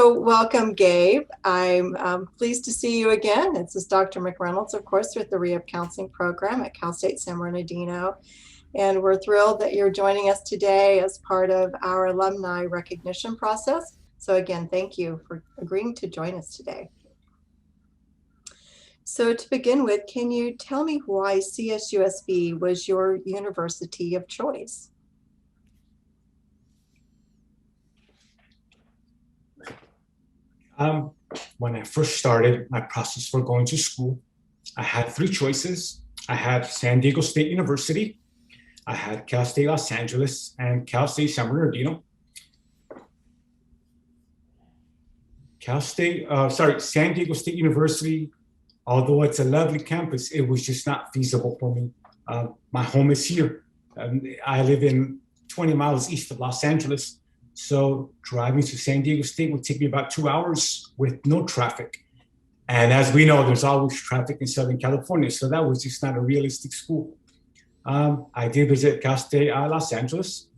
So welcome, Gabe. I'm pleased to see you again. This is Dr. McReynolds, of course, with the Rehab Counseling Program at Cal State San Bernardino. And we're thrilled that you're joining us today as part of our alumni recognition process. So again, thank you for agreeing to join us today. So to begin with, can you tell me why CSUSB was your university of choice? When I first started my process for going to school, I had three choices. I had San Diego State University, I had Cal State Los Angeles, and Cal State San Bernardino. San Diego State University, although it's a lovely campus, it was just not feasible for me. My home is here. I live in 20 miles east of Los Angeles. So driving to San Diego State would take me about 2 hours with no traffic. And as we know, there's always traffic in Southern California. So that was just not a realistic school. I did visit Cal State Los Angeles.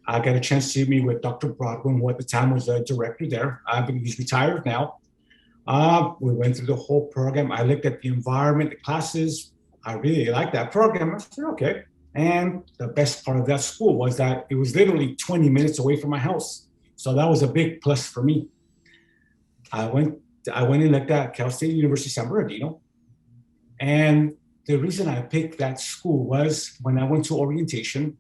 I got a chance to meet with Dr. Broadwin, who at the time was the director there. I believe he's retired now. We went through the whole program. I looked at the environment, the classes. I really liked that program. I said, okay. And the best part of that school was that it was literally 20 minutes away from my house. So that was a big plus for me. I went and looked at Cal State University San Bernardino. And the reason I picked that school was when I went to orientation,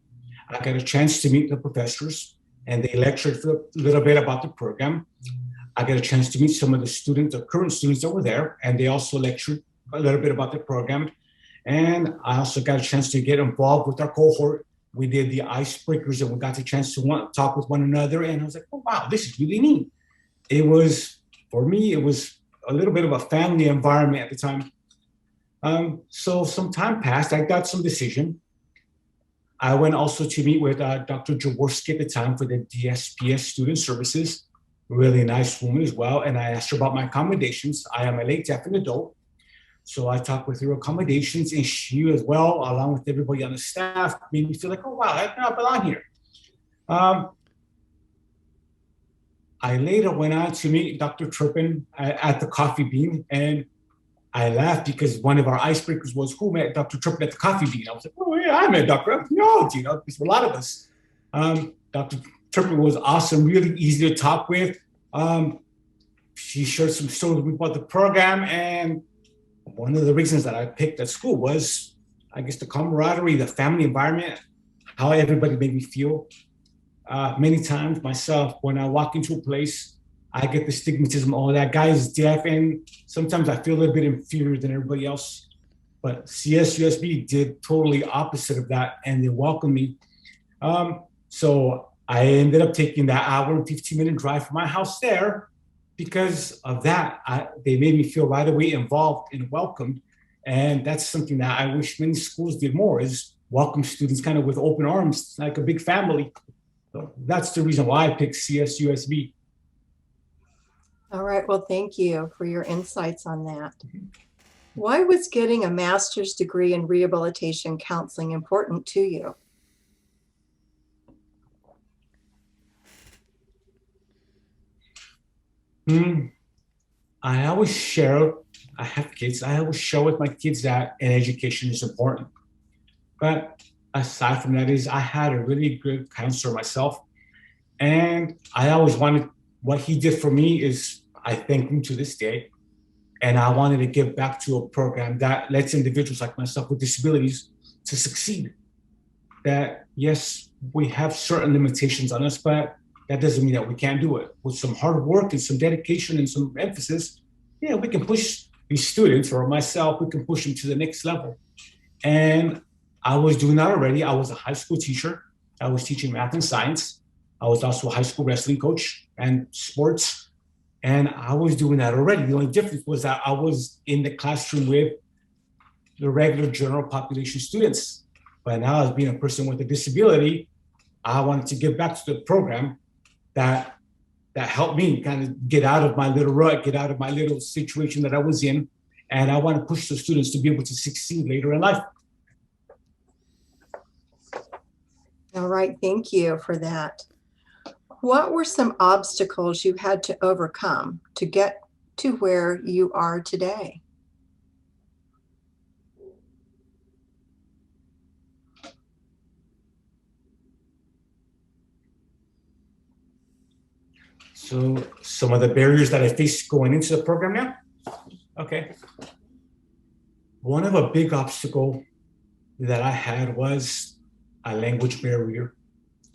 I got a chance to meet the professors and they lectured for a little bit about the program. I got a chance to meet some of the students, the current students that were there, and they also lectured a little bit about the program. And I also got a chance to get involved with our cohort. We did the icebreakers and we got the chance to talk with one another. And I was like, oh, wow, this is really neat. It was, for me, it was a little bit of a family environment at the time. So some time passed, I got some decision. I went also to meet with Dr. Jaworski at the time for the DSPS Student Services, really nice woman as well. And I asked her about my accommodations. I am a late deaf and adult. So I talked with her accommodations, and she as well, along with everybody on the staff, made me feel like, oh, wow, I belong here. I later went on to meet Dr. Turpin at the Coffee Bean, and I laughed because one of our icebreakers was, who met Dr. Turpin at the Coffee Bean? I was like, oh, yeah, I met Dr. No, there's a lot of us. Dr. Turpin was awesome, really easy to talk with. She shared some stories about the program, and one of the reasons that I picked that school was, I guess, the camaraderie, the family environment, how everybody made me feel. Many times myself, when I walk into a place, I get the stigmatism, oh, that guy is deaf, and sometimes I feel a little bit inferior than everybody else. But CSUSB did totally opposite of that, and they welcomed me. So I ended up taking that hour and 15-minute drive from my house there. Because of that, they made me feel right away involved and welcomed. And that's something that I wish many schools did more, is welcome students kind of with open arms, like a big family. So that's the reason why I picked CSUSB. All right, well, thank you for your insights on that. Why was getting a master's degree in rehabilitation counseling important to you? I always share, I have kids, I always share with my kids that an education is important. But aside from that I had a really good counselor myself. And I always wanted, what he did for me is, I thank him to this day. And I wanted to give back to a program that lets individuals like myself with disabilities to succeed. That yes, we have certain limitations on us, but that doesn't mean that we can't do it. With some hard work and some dedication and some emphasis, yeah, we can push these students, or myself, we can push them to the next level. And I was doing that already. I was a high school teacher. I was teaching math and science. I was also a high school wrestling coach and sports. And I was doing that already. The only difference was that I was in the classroom with the regular general population students. But now, as being a person with a disability, I wanted to give back to the program that helped me kind of get out of my little rut, get out of my little situation that I was in. And I want to push the students to be able to succeed later in life. All right, thank you for that. What were some obstacles you had to overcome to get to where you are today? So some of the barriers that I faced going into the program now. Okay. One of a big obstacle that I had was a language barrier.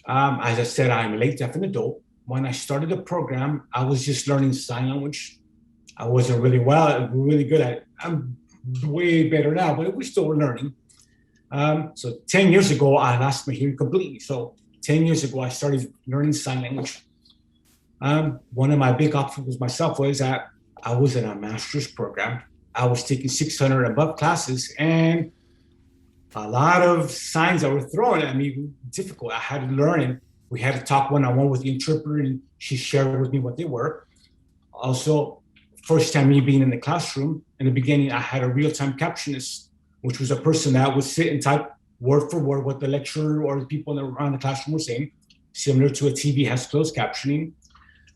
As I said, I'm a late deaf and adult. When I started the program, I was just learning sign language. I wasn't really good at it. I'm way better now, but we're still learning. So 10 years ago, I lost my hearing completely. So 10 years ago, I started learning sign language. One of my big obstacles myself was that I was in a master's program. I was taking 600 above classes, and a lot of signs that were thrown at me were difficult. I had to learn, and we had to talk one-on-one with the interpreter, and she shared with me what they were. Also, first time me being in the classroom, in the beginning, I had a real-time captionist, which was a person that would sit and type word for word what the lecturer or the people around the classroom were saying, similar to a TV has closed captioning.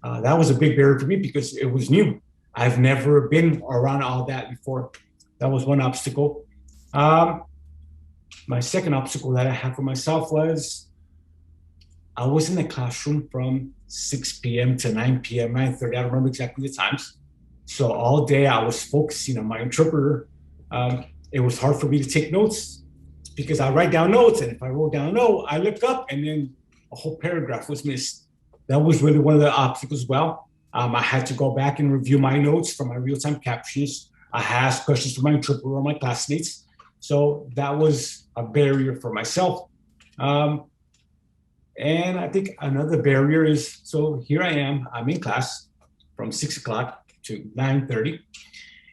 That was a big barrier for me because it was new. I've never been around all that before. That was one obstacle. My second obstacle that I had for myself was I was in the classroom from 6 p.m. to 9 p.m., 9:30. I don't remember exactly the times. So all day I was focusing on my interpreter. It was hard for me to take notes because I write down notes. And if I wrote down a note, I look up and then a whole paragraph was missed. That was really one of the obstacles as well. I had to go back and review my notes from my real-time captions. I had asked questions to my interpreter or my classmates. So that was a barrier for myself. And I think another barrier is, so here I am, I'm in class from 6 o'clock to 9:30,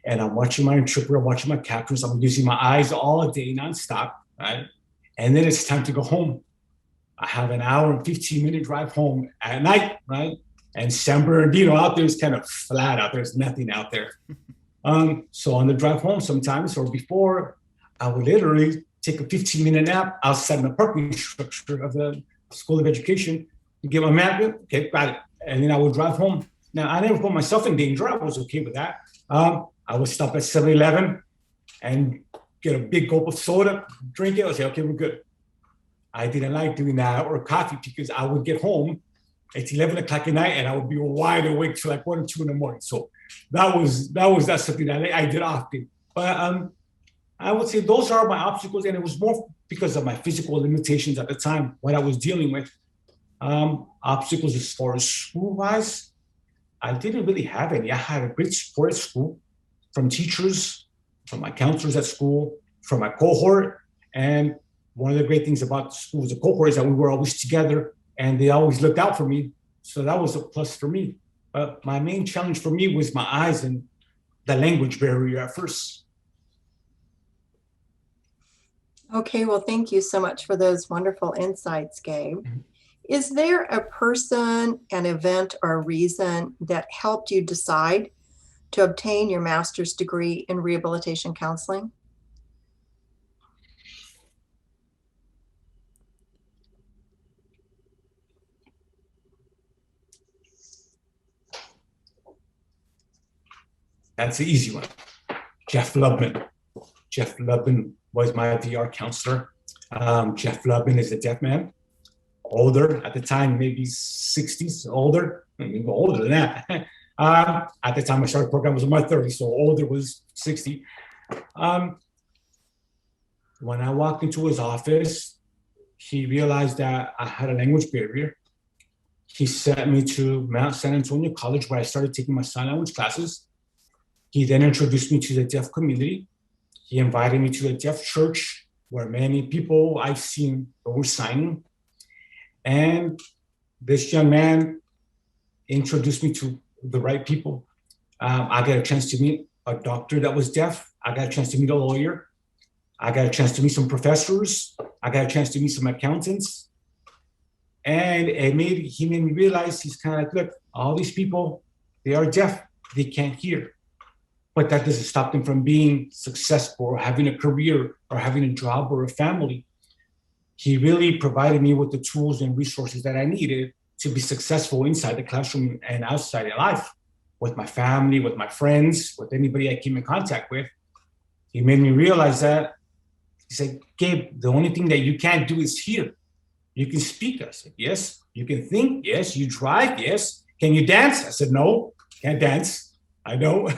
and I'm watching my interpreter, watching my captions. I'm using my eyes all day nonstop, right? And then it's time to go home. I have an hour and 15-minute drive home at night, right? And San Bernardino out there is kind of flat out. There's nothing out there. So on the drive home sometimes or before, I would literally take a 15-minute nap outside in the parking structure of the School of Education and get my map. Okay, got it. And then I would drive home. Now, I never put myself in danger. I was okay with that. I would stop at 7-Eleven and get a big gulp of soda, drink it. I would say, okay, we're good. I didn't like doing that or coffee because I would get home at 11 o'clock at night and I would be wide awake till like 1 or 2 in the morning. So that's something that I did often. But I would say those are my obstacles, and it was more because of my physical limitations at the time, what I was dealing with. Obstacles as far as school-wise, I didn't really have any. I had a great support at school from teachers, from my counselors at school, from my cohort. And one of the great things about the school as a cohort is that we were always together and they always looked out for me. So that was a plus for me. But my main challenge for me was my eyes and the language barrier at first. Okay, well, thank you so much for those wonderful insights, Gabe. Is there a person, an event, or a reason that helped you decide to obtain your master's degree in rehabilitation counseling? That's the easy one. Jeff Lubman. Jeff Lubman was my VR counselor. Jeff Lubman is a deaf man, older at the time, maybe 60s, older, maybe older than that. At the time I started the program, I was in my 30s, so older was 60. When I walked into his office, he realized that I had a language barrier. He sent me to Mount San Antonio College, where I started taking my sign language classes. He then introduced me to the deaf community. He invited me to a deaf church where many people I've seen were signing. And this young man introduced me to the right people. I got a chance to meet a doctor that was deaf. I got a chance to meet a lawyer. I got a chance to meet some professors. I got a chance to meet some accountants. And he made me realize, he's kind of like, look, all these people, they are deaf. They can't hear. But that doesn't stop them from being successful or having a career or having a job or a family. He really provided me with the tools and resources that I needed to be successful inside the classroom and outside of life with my family, with my friends, with anybody I came in contact with. He made me realize that. He said, Gabe, the only thing that you can't do is hear. You can speak. I said, yes. You can think. Yes. You drive. Yes. Can you dance? I said, no, can't dance. I know.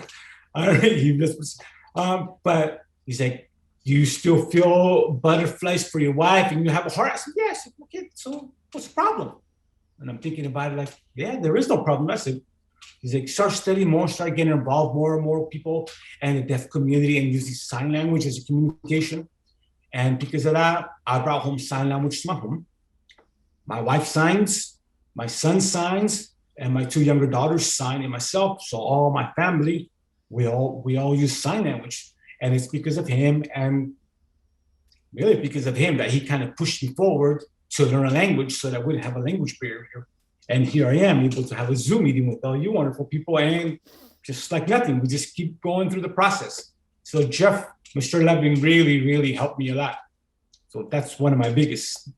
But he's like, you still feel butterflies for your wife and you have a heart? I said, yes. Okay, so what's the problem? And I'm thinking about it like, yeah, there is no problem. I said, he's like, start studying more, start getting involved more and more people and the deaf community and using sign language as a communication. And because of that, I brought home sign language to my home. My wife signs, my son signs, and my two younger daughters sign, and myself. So all my family, we all use sign language. And it's because of him, and really because of him, that he kind of pushed me forward to learn a language so that I wouldn't have a language barrier. And here I am, able to have a Zoom meeting with all you wonderful people, and just like nothing, we just keep going through the process. So Jeff, Mr. Levin really, really helped me a lot. So that's one of my biggest.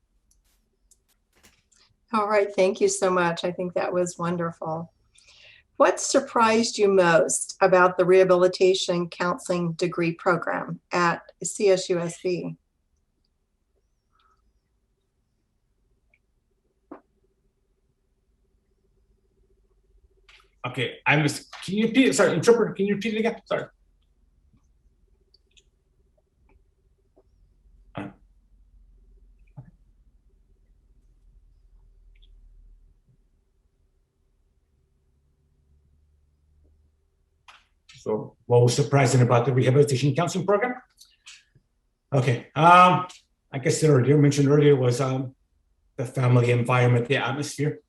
All right, thank you so much. I think that was wonderful. What surprised you most about the Rehabilitation Counseling degree program at CSUSB? Okay, can you repeat it? Sorry, interpreter, can you repeat it again? Sorry. So what was surprising about the Rehabilitation Counseling program? Okay, like I said earlier, mentioned earlier, was the family environment, the atmosphere.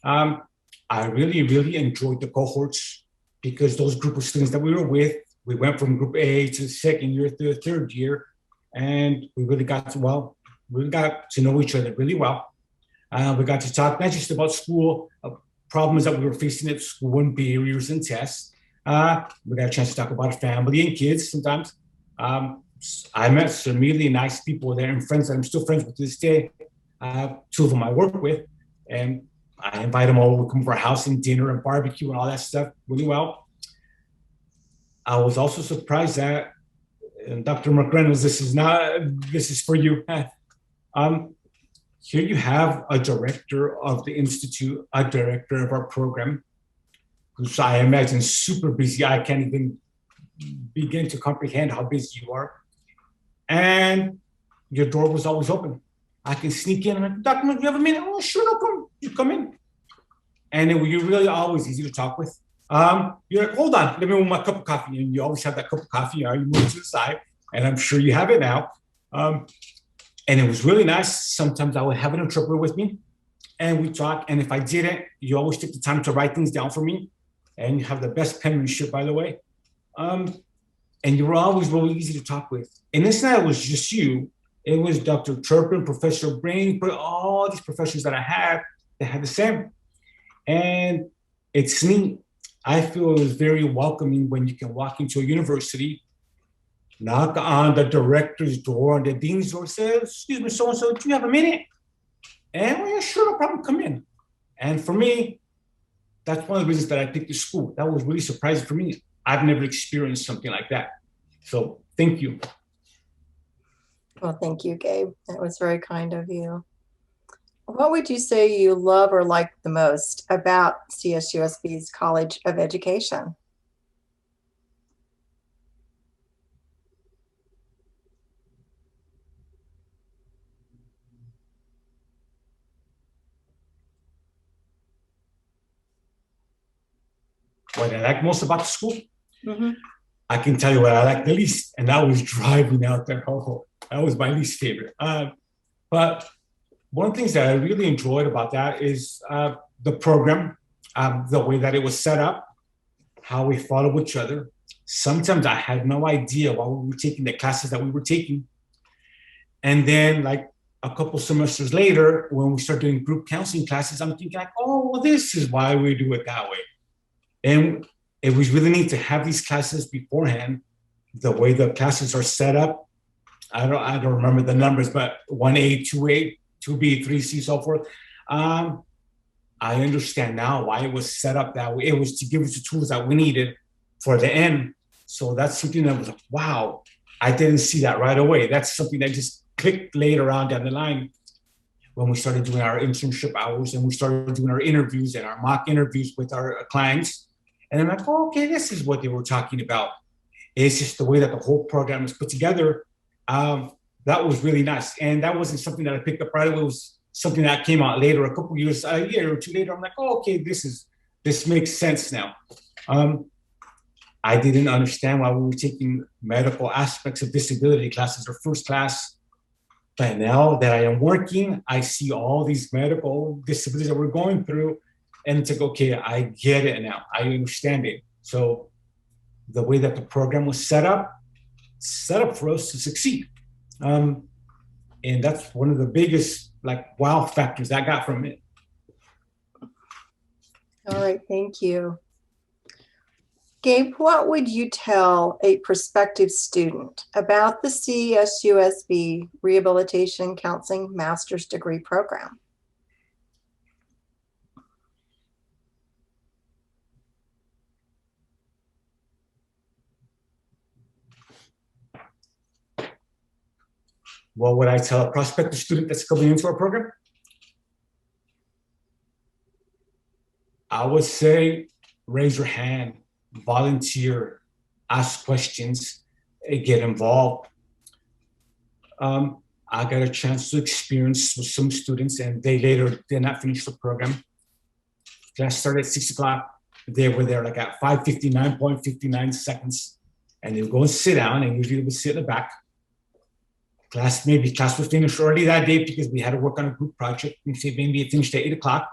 I really, really enjoyed the cohorts because those group of students that we were with, we went from group A to the second year to the third year, and we really got to know each other really well. We got to talk not just about school problems that we were facing at school and barriers and tests. We got a chance to talk about family and kids sometimes. I met some really nice people there and friends that I'm still friends with to this day. Two of them I work with, and I invite them over, come over our house and dinner and barbecue and all that stuff really well. I was also surprised that, and Dr. McReynolds, this is for you. Here you have a director of the Institute, a director of our program, who's, I imagine, super busy. I can't even begin to comprehend how busy you are. And your door was always open. I can sneak in and I'm like, Dr. Mc, you have a minute? Oh, sure, no, come. You come in. And you're really always easy to talk with. You're like, hold on, let me move my cup of coffee. And you always have that cup of coffee, you move to the side, and I'm sure you have it now. And it was really nice. Sometimes I would have an interpreter with me and we talk. And if I didn't, you always take the time to write things down for me. And you have the best penmanship, by the way. And you were always really easy to talk with. And it's not, it was just you. It was Dr. Turpin, Professor Brain, all these professors that I had that had the same. And it's neat. I feel it was very welcoming when you can walk into a university, knock on the director's door and the dean's door, say, excuse me, so-and-so, do you have a minute? And well, yeah, sure, no problem, come in. And for me, that's one of the reasons that I picked the school. That was really surprising for me. I've never experienced something like that. So thank you. Well, thank you, Gabe. That was very kind of you. What would you say you love or like the most about CSUSB's College of Education? What I like most about the school? Mm-hmm. I can tell you what I like the least, and that was driving out there. Oh, that was my least favorite. But one of the things that I really enjoyed about that is the program, the way that it was set up, how we follow each other. Sometimes I had no idea why we were taking the classes that we were taking. And then like a couple semesters later, when we start doing group counseling classes, I'm thinking like, oh, well, this is why we do it that way. And it was really neat to have these classes beforehand, the way the classes are set up. I don't remember the numbers, but 1A, 2A, 2B, 3C, so forth. I understand now why it was set up that way. It was to give us the tools that we needed for the end. So that's something that was like, wow, I didn't see that right away. That's something that just clicked later on down the line when we started doing our internship hours and we started doing our interviews and our mock interviews with our clients. And I'm like, oh, okay, this is what they were talking about. It's just the way that the whole program is put together. That was really nice. And that wasn't something that I picked up right away. It was something that came out later, a couple years, a year or two later. I'm like, oh, okay, this makes sense now. I didn't understand why we were taking medical aspects of disability classes or first class. But now that I am working, I see all these medical disabilities that we're going through. And it's like, okay, I get it now. I understand it. So the way that the program was set up for us to succeed. And that's one of the biggest wow factors I got from it. All right, thank you. Gabe, what would you tell a prospective student about the CSUSB Rehabilitation Counseling Master's Degree Program? What would I tell a prospective student that's coming into our program? I would say, raise your hand, volunteer, ask questions, get involved. I got a chance to experience with some students and they later did not finish the program. Class started at 6 o'clock. They were there at 5:59.59 seconds. And they would go and sit down and usually they would sit in the back. Class would finish early that day because we had to work on a group project. Maybe it finished at 8 o'clock.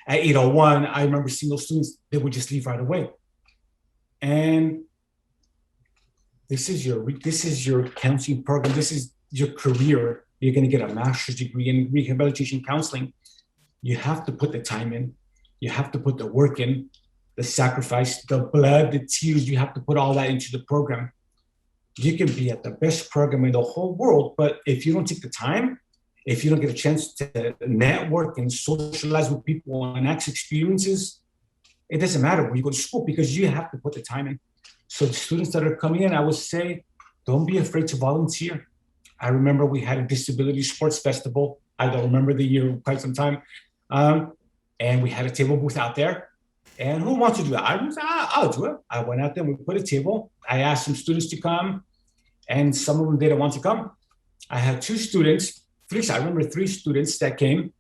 At 8:01, I remember seeing those students, they would just leave right away. And this is your counseling program. This is your career. You're going to get a master's degree in rehabilitation counseling. You have to put the time in. You have to put the work in, the sacrifice, the blood, the tears. You have to put all that into the program. You can be at the best program in the whole world, but if you don't take the time, if you don't get a chance to network and socialize with people and ask experiences, it doesn't matter where you go to school because you have to put the time in. So the students that are coming in, I would say, don't be afraid to volunteer. I remember we had a disability sports festival. I don't remember the year, quite some time. And we had a table booth out there. And who wants to do that? I'll do it. I went out there and we put a table. I asked some students to come and some of them didn't want to come. I had I remember three students that came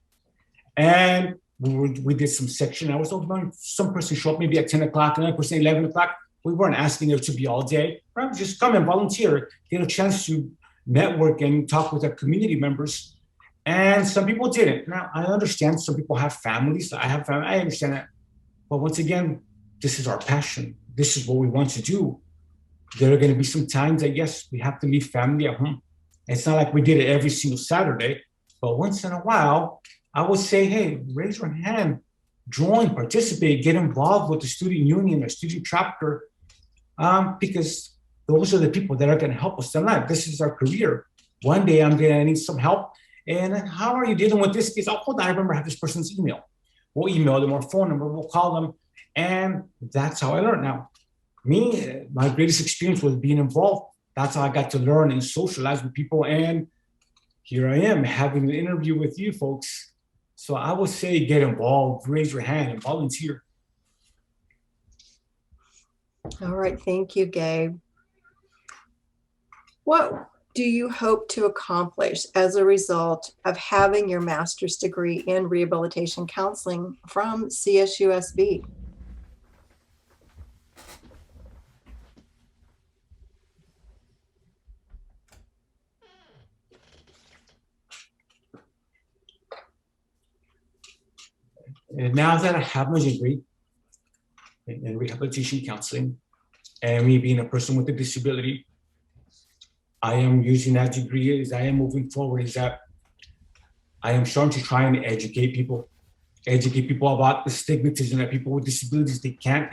and we did some section. I was hoping some person showed up maybe at 10 o'clock, another person at 11 o'clock. We weren't asking them to be all day. Right? Just come and volunteer, get a chance to network and talk with our community members. And some people didn't. Now, I understand some people have families. I have family. I understand that. But once again, this is our passion. This is what we want to do. There are going to be some times that, yes, we have to leave family at home. It's not like we did it every single Saturday, but once in a while, I would say, hey, raise your hand, join, participate, get involved with the student union or student chapter, because those are the people that are going to help us in life. This is our career. One day I'm going to need some help. And how are you dealing with this case? Oh, hold on, I remember I have this person's email. We'll email them or phone number, we'll call them. And that's how I learned. Now, my greatest experience was being involved. That's how I got to learn and socialize with people. And here I am having an interview with you folks. So I would say get involved, raise your hand and volunteer. All right, thank you, Gabe. What do you hope to accomplish as a result of having your master's degree in rehabilitation counseling from CSUSB? And now that I have my degree in rehabilitation counseling and me being a person with a disability, I am using that degree as I am moving forward, is that I am starting to try and educate people about the stigmatism that people with disabilities, they can't.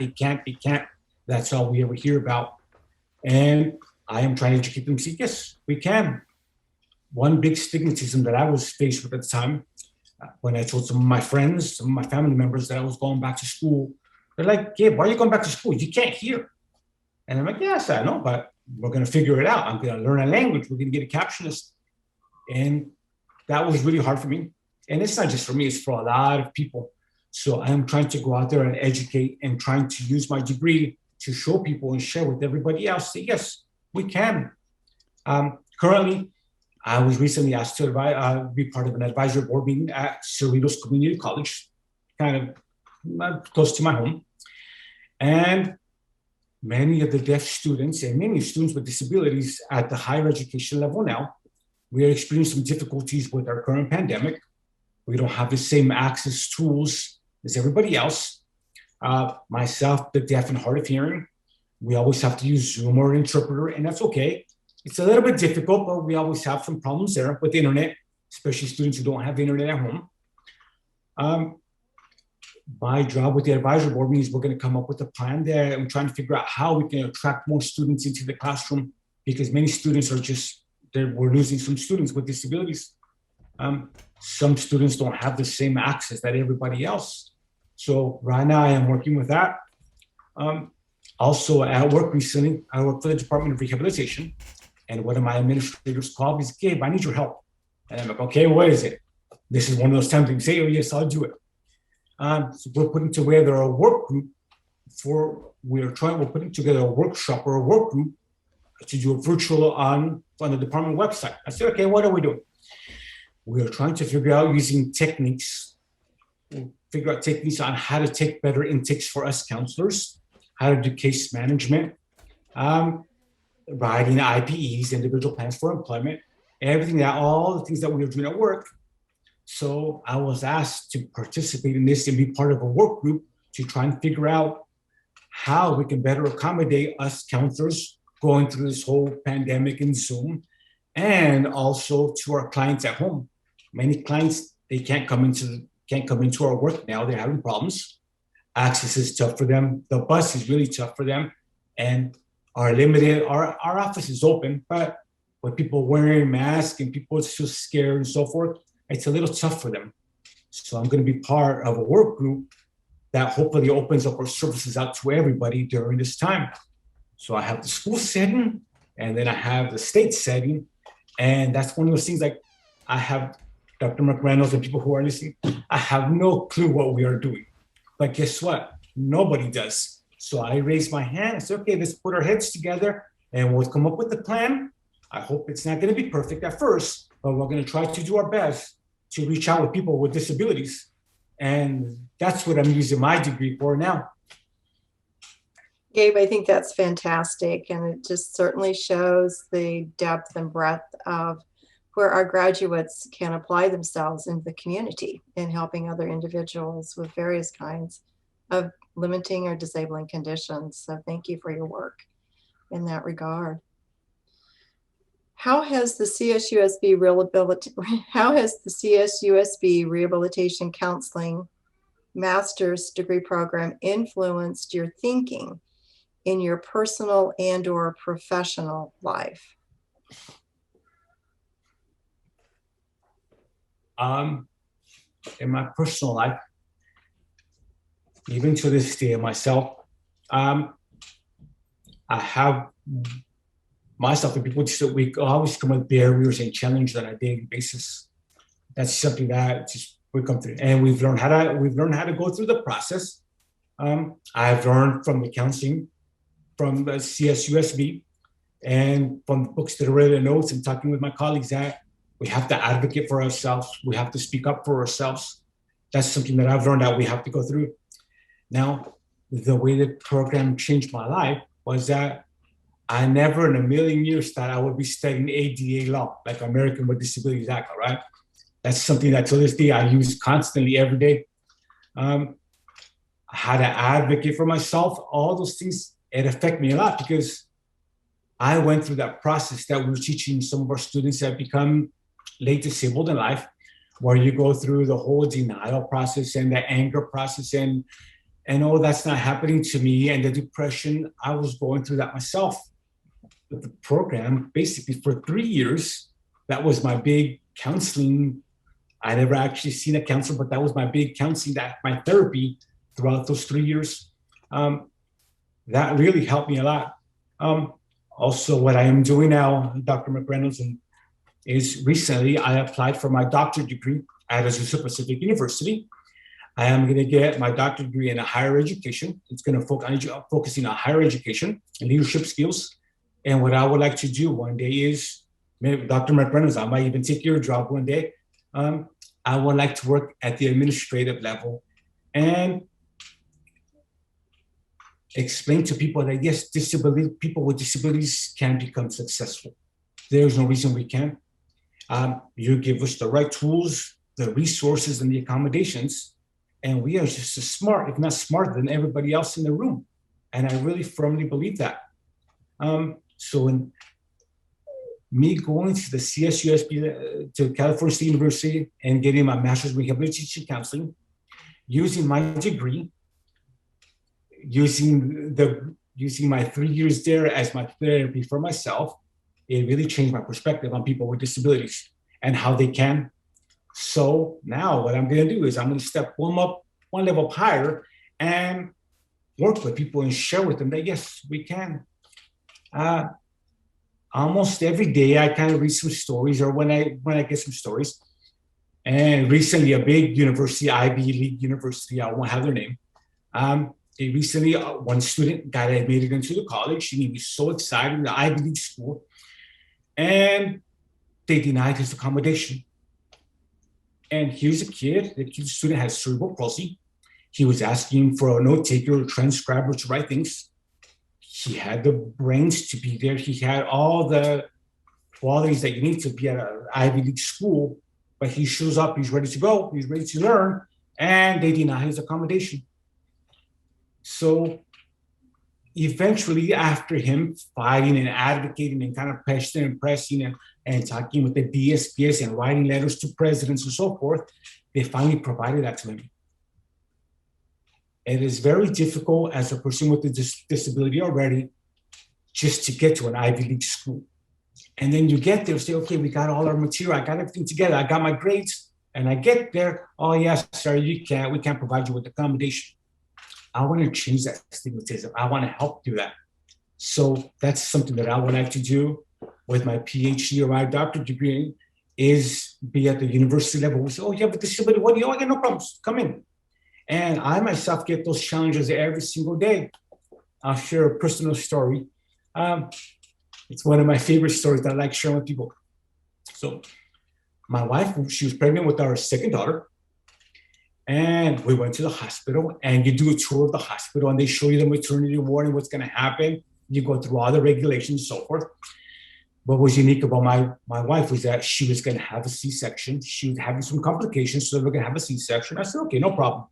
That's all we ever hear about. And I am trying to educate them, see, yes, we can. One big stigmatism that I was faced with at the time When I told some of my friends, some of my family members that I was going back to school, they're like, Gabe, why are you going back to school? You can't hear. And I'm like, yes, I know, but we're going to figure it out. I'm going to learn a language. We're going to get a captionist. And that was really hard for me. And it's not just for me, it's for a lot of people. So I'm trying to go out there and educate and trying to use my degree to show people and share with everybody else that, yes, we can. Currently, I was recently asked to be part of an advisory board meeting at Rios Community College, kind of close to my home. And many of the deaf students and many students with disabilities at the higher education level now, we are experiencing some difficulties with our current pandemic. We don't have the same access tools as everybody else. Myself, the deaf and hard of hearing, we always have to use Zoom or an interpreter, and that's okay. It's a little bit difficult, but we always have some problems there with the internet, especially students who don't have the internet at home. My job with the advisory board means we're going to come up with a plan there and trying to figure out how we can attract more students into the classroom, because many students are we're losing some students with disabilities. Some students don't have the same access that everybody else. So right now I am working with that. Also at work recently, I work for the Department of Rehabilitation, and one of my administrators called me, Gabe, I need your help. And I'm like, okay, what is it? This is one of those times you say, oh yes, I'll do it. So we're putting together a work group we're putting together a workshop or a work group to do a virtual on the department website. I said, okay, what are we doing? We are trying to figure out techniques on how to take better intakes for us counselors, how to do case management, writing IPEs, individual plans for employment, all the things that we are doing at work. So I was asked to participate in this and be part of a work group to try and figure out how we can better accommodate us counselors going through this whole pandemic in Zoom, and also to our clients at home. Many clients, they can't come into our work now. They're having problems. Access is tough for them. The bus is really tough for them. And our office is open, but with people wearing masks and people still scared and so forth, it's a little tough for them. So I'm going to be part of a work group that hopefully opens up our services out to everybody during this time. So I have the school setting, and then I have the state setting. And that's one of those things, like, I have Dr. McReynolds and people who are listening, I have no clue what we are doing. But guess what? Nobody does. So I raised my hand and said, okay, let's put our heads together and we'll come up with a plan. I hope it's not going to be perfect at first, but we're going to try to do our best to reach out with people with disabilities. And that's what I'm using my degree for now. Gabe, I think that's fantastic. And it just certainly shows the depth and breadth of where our graduates can apply themselves in the community in helping other individuals with various kinds of limiting or disabling conditions. So thank you for your work in that regard. How has the CSUSB Rehabilitation Counseling Master's Degree Program influenced your thinking in your personal and/or professional life? In my personal life, even to this day myself, I have myself and people just we always come with barriers and challenges on a daily basis. That's something that just we come through, and we've learned how to go through the process. I've learned from the counseling, from the CSUSB, and from the books that I read, the notes, and talking with my colleagues that we have to advocate for ourselves. We have to speak up for ourselves. That's something that I've learned that we have to go through. Now, the way the program changed my life was that I never in a million years thought I would be studying ADA law, like American with Disabilities Act, all right? That's something that to this day I use constantly every day. How to advocate for myself, all those things, it affect me a lot because I went through that process that we're teaching some of our students that become late disabled in life, where you go through the whole denial process and the anger process and oh, that's not happening to me, and the depression. I was going through that myself. But the program, basically for 3 years, that was my big counseling I never actually seen a counselor, but that was my big counseling, my therapy throughout those 3 years. That really helped me a lot. Also, what I am doing now, Dr. McReynolds, is recently I applied for my doctorate degree at Azusa Pacific University. I am going to get my doctorate degree in higher education. It's going to focusing on higher education and leadership skills. And what I would like to do one day is, maybe Dr. McReynolds, I might even take your job one day. I would like to work at the administrative level and explain to people that yes, people with disabilities can become successful. There's no reason we can't. You give us the right tools, the resources, and the accommodations, and we are just as smart, if not smarter, than everybody else in the room. And I really firmly believe that. So in me going to the CSUSB, to California State University, and getting my master's in Rehabilitation Counseling, using my degree, using my 3 years there as my therapy for myself, it really changed my perspective on people with disabilities and how they can. So now what I'm going to do is I'm going to step one level up higher and work with people and share with them that yes, we can. Almost every day I kind of read some stories, or when I get some stories. And recently a big university, Ivy League university, I won't have their name. Recently one student got admitted into the college and he was so excited in the Ivy League school, and they denied his accommodation. And here's a kid, the student has cerebral palsy. He was asking for a note taker or transcriber to write things. He had the brains to be there. He had all the qualities that you need to be at an Ivy League school, but he shows up, he's ready to go, he's ready to learn, and they deny his accommodation. So eventually, after him fighting and advocating and kind of pushing and pressing and talking with the DSPS and writing letters to presidents and so forth, they finally provided that to him. It is very difficult as a person with a disability already just to get to an Ivy League school. And then you get there, say, okay, we got all our material, I got everything together, I got my grades, and I get there, oh yes, sorry, we can't provide you with accommodation. I want to change that stigmatism. I want to help do that. So that's something that I would like to do with my PhD or my doctorate degree, is be at the university level. We say, oh, you have a disability, what do you, I got no problems, come in. And I myself get those challenges every single day. I'll share a personal story. It's one of my favorite stories that I like sharing with people. So my wife, she was pregnant with our second daughter. And we went to the hospital, and you do a tour of the hospital and they show you the maternity ward and what's going to happen. You go through all the regulations and so forth. What was unique about my wife was that she was going to have a C-section. She was having some complications, so we're going to have a C-section. I said, okay, no problem.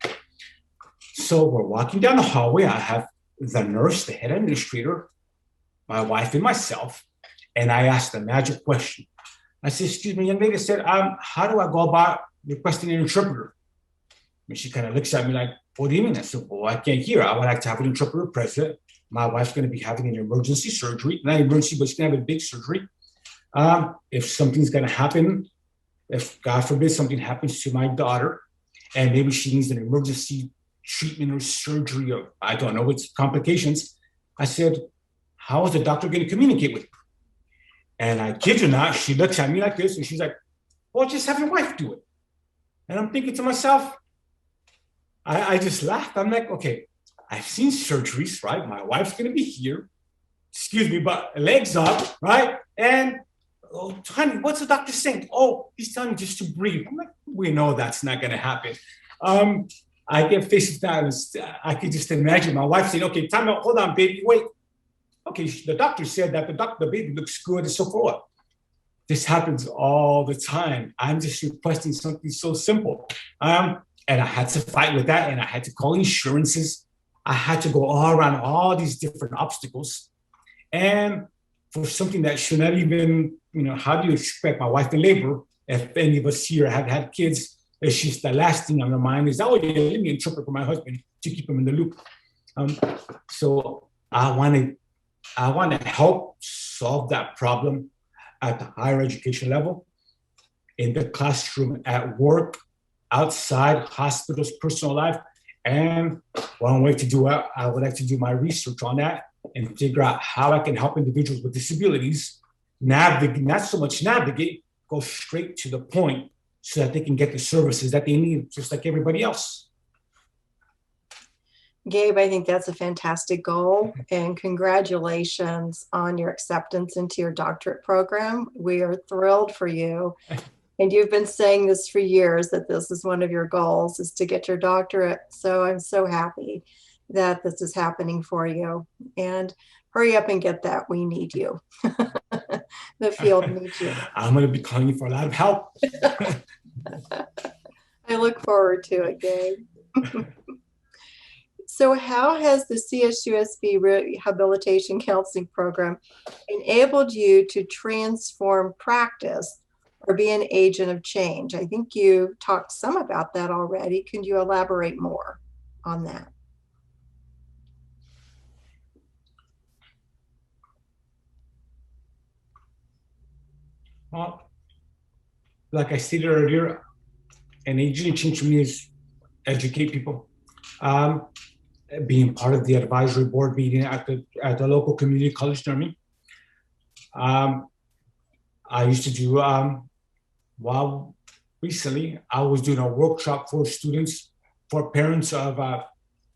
So we're walking down the hallway. I have the nurse, the head administrator, my wife, and myself. And I asked the magic question. I said, excuse me, young lady, I said, how do I go about requesting an interpreter? And she kind of looks at me like, what do you mean? I said, well, I can't hear. I would like to have an interpreter present. My wife's going to be having an emergency surgery. Not emergency, but she's going to have a big surgery. If something's going to happen, if God forbid something happens to my daughter, and maybe she needs an emergency treatment or surgery, or I don't know, it's complications. I said, how is the doctor going to communicate with her? And I kid you not, she looks at me like this, and she's like, well, just have your wife do it. And I'm thinking to myself, I just laughed. I'm like, okay, I've seen surgeries, right? My wife's going to be here, excuse me, but legs up, right? And, oh, honey, what's the doctor saying? Oh, he's telling me just to breathe. I'm like, we know that's not going to happen. I get faced with that. I could just imagine my wife saying, okay, time out, hold on, baby, wait. Okay, the doctor said that the baby looks good and so forth. This happens all the time. I'm just requesting something so simple. And I had to fight with that, and I had to call insurances. I had to go all around all these different obstacles. And for something that should not even, how do you expect my wife in labor, if any of us here have had kids, it's just the last thing on their mind is, oh, yeah, let me interpret for my husband to keep him in the loop. So I want to help solve that problem at the higher education level. in the classroom, at work, outside, hospitals, personal life. And one way to do it, I would like to do my research on that and figure out how I can help individuals with disabilities navigate, not so much navigate, go straight to the point so that they can get the services that they need, just like everybody else. Gabe, I think that's a fantastic goal, and congratulations on your acceptance into your doctorate program. We are thrilled for you. And you've been saying this for years, that this is one of your goals, is to get your doctorate. So I'm so happy that this is happening for you. And hurry up and get that. We need you. The field needs you. I'm going to be calling you for a lot of help. I look forward to it, Gabe. So how has the CSUSB Rehabilitation Counseling Program enabled you to transform practice or be an agent of change? I think you talked some about that already. Can you elaborate more on that? Well, like I stated earlier, an agent of change for me is educate people. Being part of the advisory board meeting at the local community college near me. I used to do, recently I was doing a workshop for students, for parents of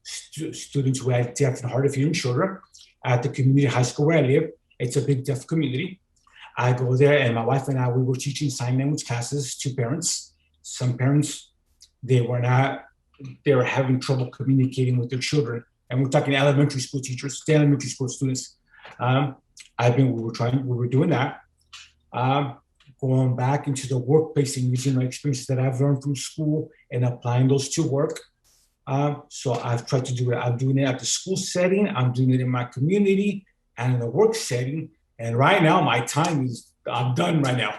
students who had deaf and hard of hearing children at the community high school where I live. It's a big deaf community. I go there, and my wife and I, we were teaching sign language classes to parents. Some parents, they were having trouble communicating with their children. And we're talking elementary school teachers, elementary school students. We were doing that. Going back into the workplace and using my experiences that I've learned from school and applying those to work. So I've tried to do it. I'm doing it at the school setting. I'm doing it in my community and in the work setting. And right now, my time is, I'm done right now.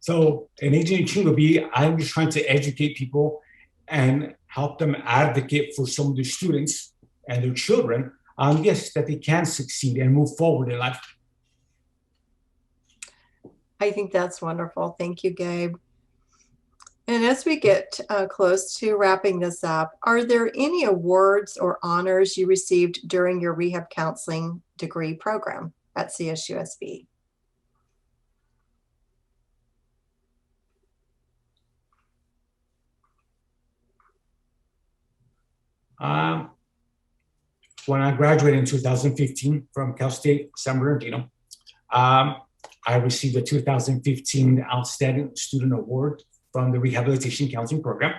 So an agent in change would be, I'm just trying to educate people and help them advocate for some of their students and their children, yes, that they can succeed and move forward in life. I think that's wonderful. Thank you, Gabe. And as we get close to wrapping this up, are there any awards or honors you received during your rehab counseling degree program at CSUSB? When I graduated in 2015 from Cal State San Bernardino, I received a 2015 Outstanding Student Award from the Rehabilitation Counseling Program.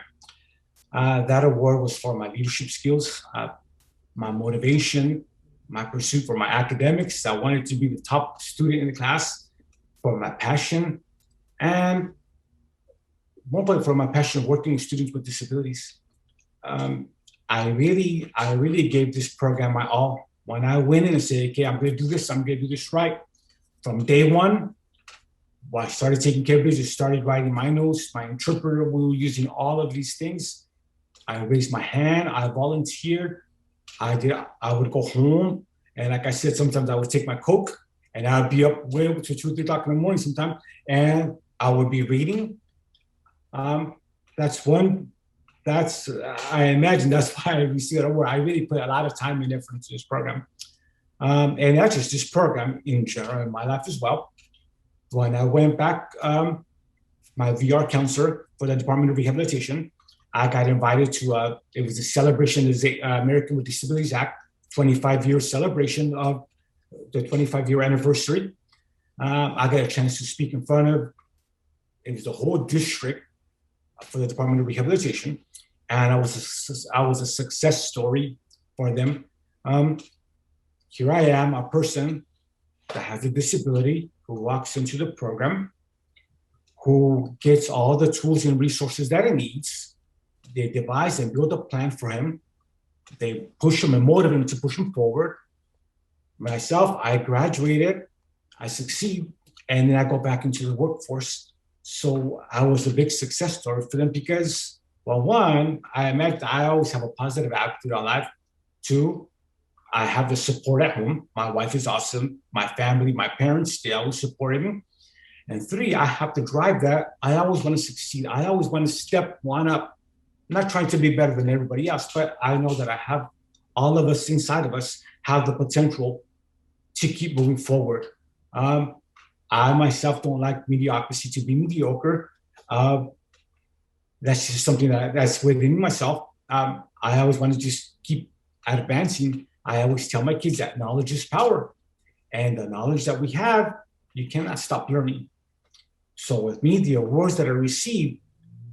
That award was for my leadership skills, my motivation, my pursuit for my academics. I wanted to be the top student in the class, for my passion, and more importantly, for my passion of working with students with disabilities. I really gave this program my all. When I went in and said, okay, I'm going to do this, I'm going to do this right. From day one, when I started taking care of business, started writing my notes, my interpreter, we were using all of these things. I raised my hand, I volunteered. I would go home, and like I said, sometimes I would take my Coke, and I would be up way up to 2 or 3 o'clock in the morning sometimes, and I would be reading. I imagine that's why I received that award. I really put a lot of time and effort into this program. And that's just this program in general in my life as well. When I went back, my VR counselor for the Department of Rehabilitation, I got invited to, it was a celebration of the American with Disabilities Act, 25-year celebration of the 25-year anniversary. I got a chance to speak in front of, it was the whole district for the Department of Rehabilitation. And I was a success story for them. Here I am, a person that has a disability who walks into the program, who gets all the tools and resources that he needs. They devise and build a plan for him. They push him and motivate him to push him forward. Myself, I graduated, I succeed, and then I go back into the workforce. So I was a big success story for them because, well, one, I imagine I always have a positive attitude on life. Two, I have the support at home. My wife is awesome. My family, my parents, they always supported me. And three, I have to drive that. I always want to succeed. I always want to step one up. I'm not trying to be better than everybody else, but I know that I have, all of us inside of us have the potential to keep moving forward. I myself don't like mediocrity to be mediocre. That's just something that's within myself. I always want to just keep advancing. I always tell my kids that knowledge is power. And the knowledge that we have, you cannot stop learning. So with me, the awards that I receive,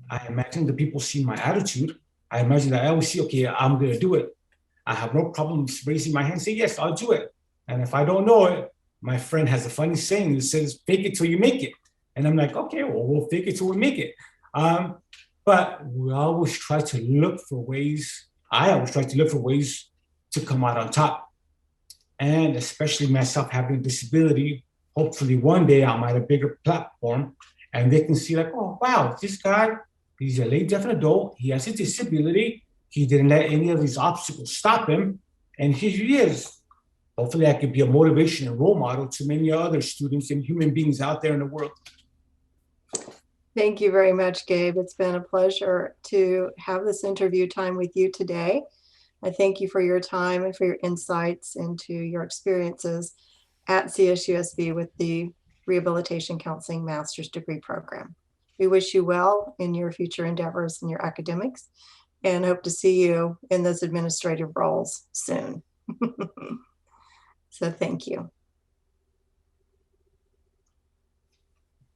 I imagine the people see my attitude. I imagine that I always see, okay, I'm going to do it. I have no problems raising my hand and say, yes, I'll do it. And if I don't know it, my friend has a funny saying that says, fake it till you make it. And I'm like, okay, well, we'll fake it till we make it. But we always try to look for ways, I always try to look for ways to come out on top. And especially myself having a disability, hopefully one day I'm at a bigger platform and they can see like, oh, wow, this guy, he's a late deaf adult. He has a disability. He didn't let any of these obstacles stop him. And here he is. Hopefully I can be a motivation and role model to many other students and human beings out there in the world. Thank you very much, Gabe. It's been a pleasure to have this interview time with you today. I thank you for your time and for your insights into your experiences at CSUSB with the Rehabilitation Counseling Master's Degree Program. We wish you well in your future endeavors in your academics and hope to see you in those administrative roles soon. So thank you.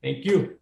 Thank you.